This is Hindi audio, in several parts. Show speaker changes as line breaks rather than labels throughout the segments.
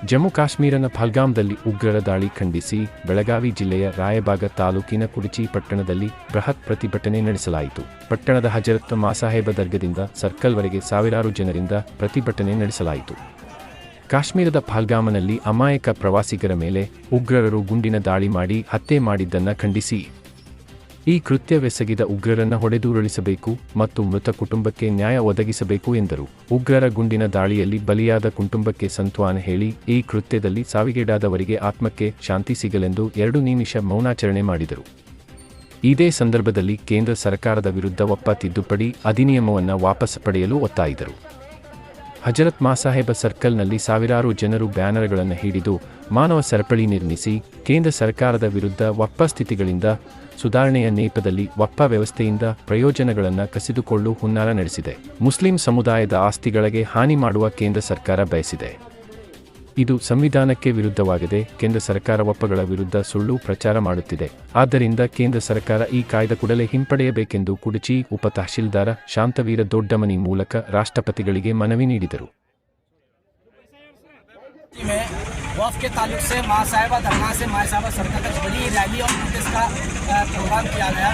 ಜಮ್ಮು ಕಾಶ್ಮೀರನ ಪಹಲ್ಗಾಮ್ದಲ್ಲಿ ಉಗ್ರರ ದಾಳಿ ಖಂಡಿಸಿ ಬೆಳಗಾವಿ ಜಿಲ್ಲೆಯ ರಾಯಬಾಗ ತಾಲೂಕಿನ ಕುಡಚಿ ಪಟ್ಟಣದಲ್ಲಿ ಬೃಹತ್ ಪ್ರತಿಭಟನೆ ನಡೆಸಲಾಯಿತು. ಪಟ್ಟಣದ ಹಜರತ್ ಮಾಸಾಹೇಬ ದರ್ಗದಿಂದ ಸರ್ಕಲ್ವರೆಗೆ ಸಾವಿರಾರು ಜನರಿಂದ ಪ್ರತಿಭಟನೆ ನಡೆಸಲಾಯಿತು. ಕಾಶ್ಮೀರದ ಪಹಲ್ಗಾಮನಲ್ಲಿ ಅಮಾಯಕ ಪ್ರವಾಸಿಗರ ಮೇಲೆ ಉಗ್ರರು ಗುಂಡಿನ ದಾಳಿ ಮಾಡಿ ಹತ್ಯೆ ಮಾಡಿದ್ದನ್ನು ಖಂಡಿಸಿ ಈ ಕೃತ್ಯವೆಸಗಿದ ಉಗ್ರರನ್ನು ಹೊಡೆದುರುಳಿಸಬೇಕು ಮತ್ತು ಮೃತ ಕುಟುಂಬಕ್ಕೆ ನ್ಯಾಯ ಒದಗಿಸಬೇಕು ಎಂದರು. ಉಗ್ರರ ಗುಂಡಿನ ದಾಳಿಯಲ್ಲಿ ಬಲಿಯಾದ ಕುಟುಂಬಕ್ಕೆ ಸಾಂತ್ವನ ಹೇಳಿ ಈ ಕೃತ್ಯದಲ್ಲಿ ಸಾವಿಗೀಡಾದವರಿಗೆ ಆತ್ಮಕ್ಕೆ ಶಾಂತಿ ಸಿಗಲೆಂದು 2 ನಿಮಿಷ ಮೌನಾಚರಣೆ ಮಾಡಿದರು. ಇದೇ ಸಂದರ್ಭದಲ್ಲಿ ಕೇಂದ್ರ ಸರ್ಕಾರದ ವಿರುದ್ಧ ಒಪ್ಪ ತಿದ್ದುಪಡಿ ಅಧಿನಿಯಮವನ್ನು ವಾಪಸ್ ಪಡೆಯಲು ಒತ್ತಾಯಿದರು. ಹಜರತ್ ಮಾಸಾಹೇಬ ಸರ್ಕಲ್ನಲ್ಲಿ ಸಾವಿರಾರು ಜನರು ಬ್ಯಾನರ್ಗಳನ್ನು ಹಿಡಿದು ಮಾನವ ಸರಪಳಿ ನಿರ್ಮಿಸಿ ಕೇಂದ್ರ ಸರ್ಕಾರದ ವಿರುದ್ಧ ಒಪ್ಪ ಸ್ಥಿತಿಗಳಿಂದ ಸುಧಾರಣೆಯ ನೇಪದಲ್ಲಿ ಒಪ್ಪ ವ್ಯವಸ್ಥೆಯಿಂದ ಪ್ರಯೋಜನಗಳನ್ನು ಕಸಿದುಕೊಳ್ಳು ಹುನ್ನಾರ ನಡೆಸಿದೆ. ಮುಸ್ಲಿಂ ಸಮುದಾಯದ ಆಸ್ತಿಗಳಿಗೆ ಹಾನಿ ಮಾಡುವ ಕೇಂದ್ರ ಸರ್ಕಾರ ಬಯಸಿದೆ. ಇದು ಸಂವಿಧಾನಕ್ಕೆ ವಿರುದ್ಧವಾಗಿದೆ. ಕೇಂದ್ರ ಸರ್ಕಾರ ಒಪ್ಪಗಳ ವಿರುದ್ಧ ಸುಳ್ಳು ಪ್ರಚಾರ ಮಾಡುತ್ತಿದೆ. ಆದ್ದರಿಂದ ಕೇಂದ್ರ ಸರ್ಕಾರ ಈ ಕಾಯ್ದೆ ಕೂಡಲೇ ಹಿಂಪಡೆಯಬೇಕೆಂದು ಕುಡಚಿ ಉಪ ತಹಶೀಲ್ದಾರ ಶಾಂತವೀರ ದೊಡ್ಡಮನಿ ಮೂಲಕ ರಾಷ್ಟ್ರಪತಿಗಳಿಗೆ ಮನವಿ ನೀಡಿದರು.
वक्फ के ताल्लुक से माँ साहिबा दरगाह से माँ साहिबा सर्कल तक बड़ी रैली और प्रोटेस्ट का प्रोग्राम किया गया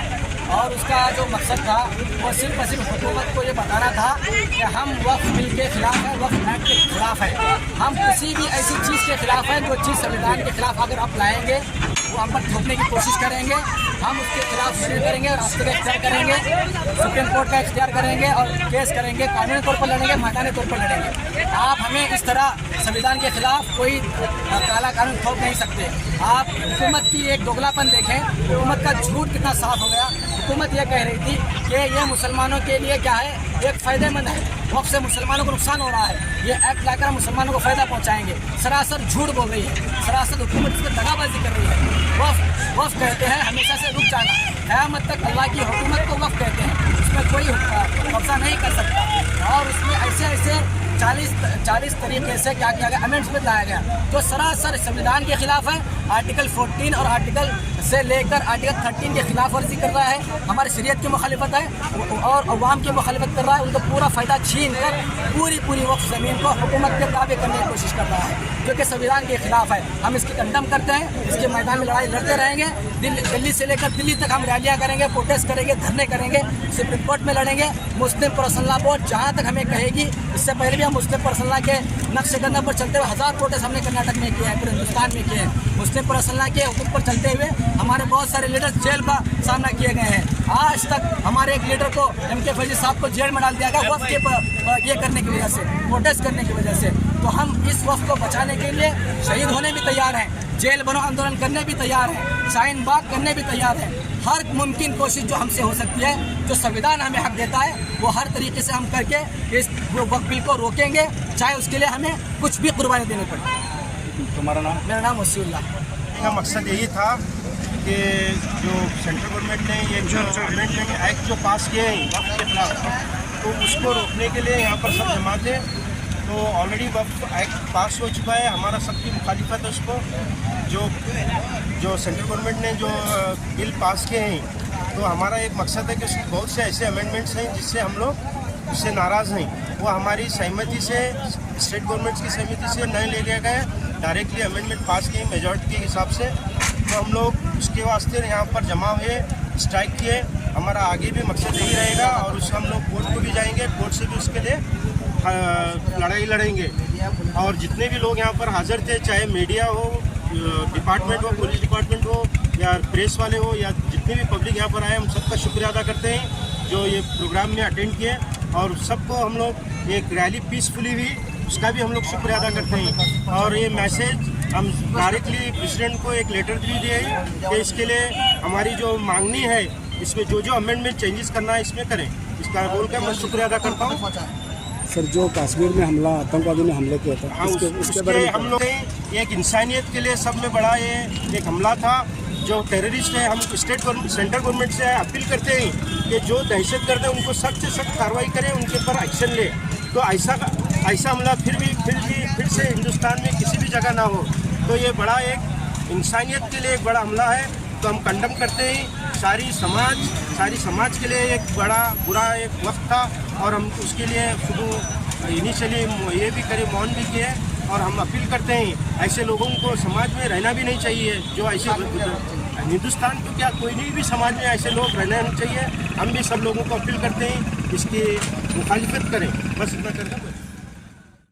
और उसका जो मकसद था वो सिर्फ हुकूमत को ये बताना था कि हम वक्फ बिल के खिलाफ हैं, वक्फ एक्ट के खिलाफ हैं। हम किसी भी ऐसी चीज़ के खिलाफ हैं जो चीज़ संविधान के खिलाफ अगर आप लाएंगे वो हम पर थोपने की कोशिश करेंगे। हम उसके खिलाफ शुरू करेंगे, रास्ते का इख्तियार करेंगे, सुप्रीम कोर्ट का इख्तियार करेंगे और केस करेंगे, कानूनी तौर पर लड़ेंगे, मैदानी तौर पर लड़ेंगे। आप हमें इस तरह संविधान के खिलाफ कोई काला कानून थोप नहीं सकते। आप हुकूमत की एक दोगलापन देखें, हुकूमत का झूठ कितना साफ हो गया। हुकूमत ये कह रही थी कि ये मुसलमानों के लिए क्या है, एक फ़ायदेमंद है, वक्फ से मुसलमानों को नुकसान हो रहा है, ये एक्ट लाकर मुसलमानों को फ़ायदा पहुंचाएंगे। सरासर झूठ बोल रही है, सरासर हुकूमत इस पर दगाबाजी कर रही है। वक्फ कहते हैं हमेशा से रुक जाना, क़यामत तक अल्लाह की हुकूमत को वक्फ कहते हैं, उसमें कोई कब्जा नहीं कर सकता। और उसमें ऐसे 40 तरीके से क्या किया गया, अमेंडमेंट लाया गया जो सरासर संविधान के खिलाफ है। आर्टिकल 14 और आर्टिकल से लेकर आर्टिकल 13 के खिलाफ वर्जी कर रहा है, हमारी शरीयत की मुखालिफत है और अवाम की मुखालिफत कर रहा है। उनको पूरा फ़ायदा छीन कर पूरी वक्फ ज़मीन को हुकूमत के ताबे करने की कोशिश कर रहा है जो कि संविधान के खिलाफ है। हम इसकी कंडम करते हैं, इसके मैदान में लड़ाई लड़ते रहेंगे। दिल्ली से लेकर दिल्ली तक हम रैलियाँ करेंगे, प्रोटेस्ट करेंगे, धरने करेंगे, सुप्रीम कोर्ट में लड़ेंगे। मुस्लिम पर्सनल लॉ बोर्ड जहाँ तक हमें कहेगी, इससे पहले भी हम मुस्लिम पर्सनल लॉ के नक्शे कदम पर चलते हुए 1000 प्रोटेस्ट हमने कर्नाटक में किए हैं, पूरे हिंदुस्तान में किए हैं। मुस्लिम पर्सनल लॉ के हुक्म पर चलते हुए हमारे बहुत सारे लीडर जेल का सामना किए गए हैं। आज तक हमारे एक लीडर को MK फैजी साहब को जेल में डाल दिया गया वक्फ के ये करने की वजह से, प्रोटेस्ट करने की वजह से। तो हम इस वक्फ को बचाने के लिए शहीद होने भी तैयार हैं, जेल बनो आंदोलन करने भी तैयार हैं, शाहीन बाग करने भी तैयार हैं। हर मुमकिन कोशिश जो हमसे हो सकती है, जो संविधान हमें हक देता है, वो हर तरीके से हम करके इस वक्फ बिल को रोकेंगे, चाहे उसके लिए हमें कुछ भी कुर्बानी देनी पड़े।
तुम्हारा नाम?
मेरा नाम वसीउल्लाह।
का मकसद यही था कि जो सेंट्रल गवर्नमेंट ने ये जो अमेंडमेंट एक्ट जो पास किए हैं वक्फ के खिलाफ, तो उसको रोकने के लिए यहाँ पर सब जमा थे। तो ऑलरेडी वक्फ एक्ट पास हो चुका है, हमारा सबकी मुखालिफत है उसको। जो सेंट्रल गवर्नमेंट ने जो बिल पास किए हैं, तो हमारा एक मकसद है कि उसमें बहुत से ऐसे अमेंडमेंट्स हैं जिससे हम लोग उससे नाराज़ हैं। वो हमारी सहमति से, स्टेट गवर्नमेंट्स की सहमति से नहीं ले लिया गया, डायरेक्टली अमेंडमेंट पास किए मेजॉरिटी के हिसाब से। तो हम लोग उसके वास्ते यहाँ पर जमा हुए, स्ट्राइक किए। हमारा आगे भी मकसद यही रहेगा और उससे हम लोग कोर्ट को भी जाएंगे, कोर्ट से भी उसके लिए लड़ाई लड़ेंगे। और जितने भी लोग यहाँ पर हाजिर थे, चाहे मीडिया हो, डिपार्टमेंट हो, पुलिस डिपार्टमेंट हो या प्रेस वाले हो या जितने भी पब्लिक यहाँ पर आए, हम सबका शुक्रिया अदा करते हैं जो ये प्रोग्राम में अटेंड किए। और सबको हम लोग एक रैली पीसफुली हुई, उसका भी हम लोग शुक्रिया अदा करते हैं। और ये मैसेज हम डायरेक्टली प्रेसिडेंट को एक लेटर भी दिए कि इसके लिए हमारी जो मांगनी है, इसमें जो अमेंडमेंट चेंजेस करना है इसमें करें, इसका बोल कर मैं शुक्रिया अदा करता हूँ।
सर, जो कश्मीर में हमला आतंकवादियों ने हमले किया था,
हाँ, उसके हम लोग एक इंसानियत के लिए सब में बड़ा ये एक हमला था। जो टेररिस्ट है, हम सेंट्रल गवर्नमेंट से अपील करते हैं कि जो दहशतगर्द है उनको सख्त से सख्त कार्रवाई करें, उनके ऊपर एक्शन ले। तो ऐसा हमला फिर से हिंदुस्तान में किसी भी जगह ना हो। तो ये बड़ा एक इंसानियत के लिए एक बड़ा हमला है, तो हम कंडम करते हैं। सारी समाज के लिए एक बड़ा बुरा एक वक्त था और हम उसके लिए शुरू इनिशियली ये भी करे, मौन भी किए और हम अपील करते हैं ऐसे लोगों को समाज में रहना भी नहीं चाहिए। जो ऐसे हिंदुस्तान तो क्या कोई नहीं भी समाज में ऐसे लोग रहना नहीं चाहिए। हम भी सब लोगों को अपील करते हैं इसकी मुखालिफत करें, बस इतना करना।